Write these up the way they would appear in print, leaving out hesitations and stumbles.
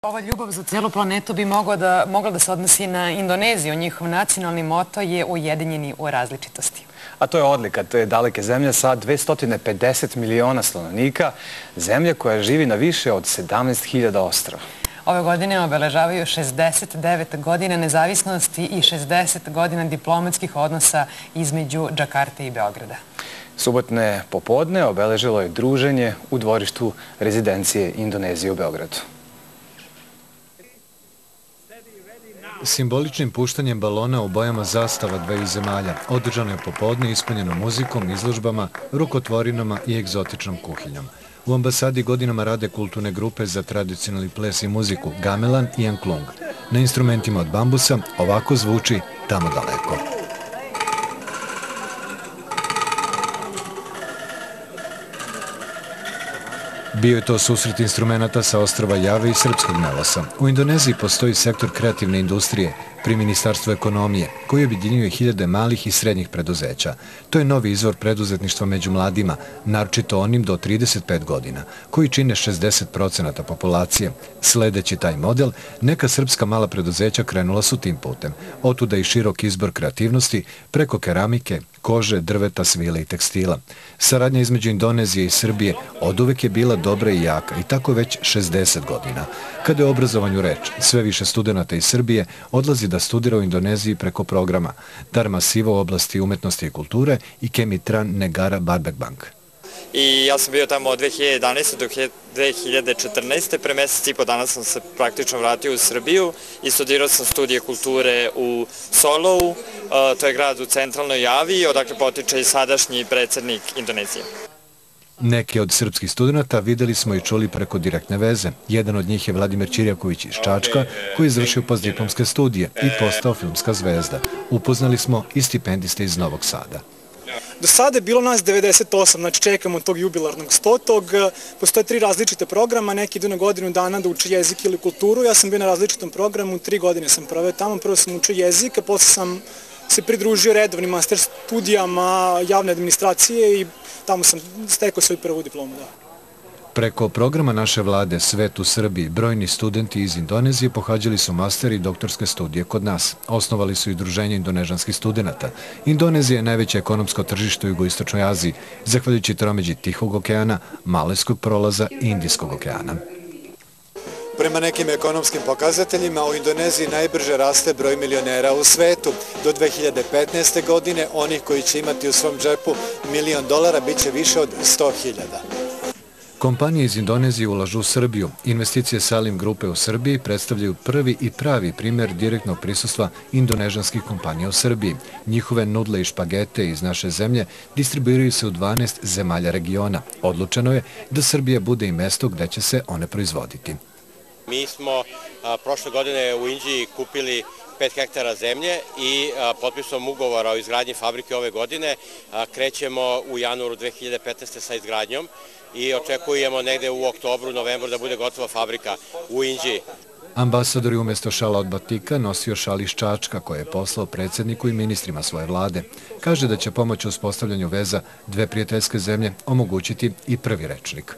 Ova ljubav za cijelu planetu bi mogla da se odnosi na Indoneziju. Njihov nacionalni moto je ujedinjeni u različitosti. A to je odlika te daleke zemlje sa 250 miliona stanovnika, zemlje koja živi na više od 17.000 ostrva. Ove godine obeležavaju 69 godina nezavisnosti i 60 godina diplomatskih odnosa između Džakarte i Beograda. Subotne popodne obeležilo je druženje u dvorištu rezidencije Indonezije u Beogradu. Simboličnim puštanjem balona u bojama zastava dveju zemalja održano je popodne ispunjeno muzikom, izložbama, rukotvorinama i egzotičnom kuhinjom. U ambasadi godinama rade kulturne grupe za tradicionalni ples i muziku Gamelan i Angklung. Na instrumentima od bambusa ovako zvuči Tamo daleko. Bio je to susret instrumenta sa ostrva Jave i srpskog Melosa. U Indoneziji postoji sektor kreativne industrije pri Ministarstvu ekonomije, koji objedinjuje hiljade malih i srednjih preduzeća. To je novi izvor preduzetništva među mladima, naročito onim do 35 godina, koji čine 60% populacije. Sledeći taj model, neka srpska mala preduzeća krenula su tim putem. Otuda i širok izbor kreativnosti preko keramike, kože, drveta, svile i tekstila. Saradnja između Indonezije i Srbije oduvek je bila dobra i jaka i tako već 60 godina. Kada je o obrazovanju reč, sve više studenta iz Srbije odlazi da studira u Indoneziji preko programa Dharma Siva u oblasti umetnosti i kulture i Kemitran Negara Barbekbank. I ja sam bio tamo od 2011. do 2014. Pre mesec i po dana sam se praktično vratio u Srbiju i studirao sam studije kulture u Solou, to je grad u centralnoj Javi, odakle potiče i sadašnji predsjednik Indonezije. Neke od srpskih studenta videli smo i čuli preko direktne veze. Jedan od njih je Vladimir Ćirjaković iz Čačka, koji je završio postdiplomske studije i postao filmska zvezda. Upoznali smo i stipendiste iz Novog Sada. Do sada je bilo nas 98, znači čekamo tog jubilarnog 100. Postoje 3 različite programa, neki idu na godinu dana da uče jezik ili kulturu. Ja sam bio na različitom programu, 3 godine sam proveo tamo. Prvo sam učio jezik, a posle sam se pridružio redovnim master studijama javne administracije i tamo sam stekao svoju prvu diplomu. Preko programa naše vlade Svet u Srbiji, brojni studenti iz Indonezije pohađali su master i doktorske studije kod nas. Osnovali su i Udruženje indonežanskih studenta. Indonezija je najveće ekonomsko tržište u jugoistočnoj Aziji, zahvaljujući tromeđi Tihog okeana, Malajskog prolaza i Indijskog okeana. Prema nekim ekonomskim pokazateljima, u Indoneziji najbrže raste broj milionera u svetu. Do 2015. godine onih koji će imati u svom džepu $1.000.000 bit će više od 100.000. Kompanije iz Indonezije ulažu u Srbiju. Investicije Salim grupe u Srbiji predstavljaju prvi i pravi primjer direktnog prisustva indonežanskih kompanija u Srbiji. Njihove nudle i špagete iz naše zemlje distribuiraju se u 12 zemalja regiona. Odlučeno je da Srbija bude i mesto gde će se one proizvoditi. Mi smo prošle godine u Inđiji kupili 5 hektara zemlje i potpisom ugovora o izgradnji fabrike ove godine krećemo u januaru 2015. sa izgradnjom i očekujemo negde u oktobru, novembru da bude gotova fabrika u Inđiji. Ambasador je umjesto šala od batika nosio šal iz Čačka koje je poslao predsjedniku i ministrima svoje vlade. Kaže da će pomoći uspostavljanju veza dve prijateljske zemlje omogućiti i prvi rečnik.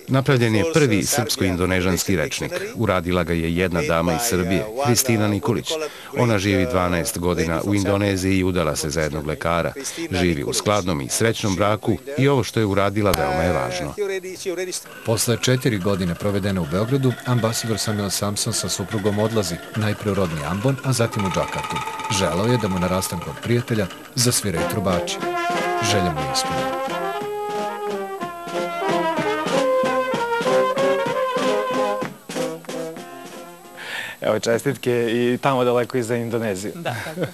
Napravljen je prvi srpsko-indonežanski rečnik. Uradila ga je jedna dama iz Srbije, Kristina Nikolić. Ona živi 12 godina u Indoneziji i udala se za jednog lekara. Živi u skladnom i srećnom braku i ovo što je uradila veoma je važno. Posle 4 godine provedene u Beogradu, ambasador Samuel Samson sa suprugom odlazi, najpre u rodni Ambon, a zatim u Džakartu. Želeo je da mu na rastanku od prijatelja zasviraju trubači. Želja mu je ispunjena. Evo čestitke i tamo daleko i za Indoneziju. Da, tako.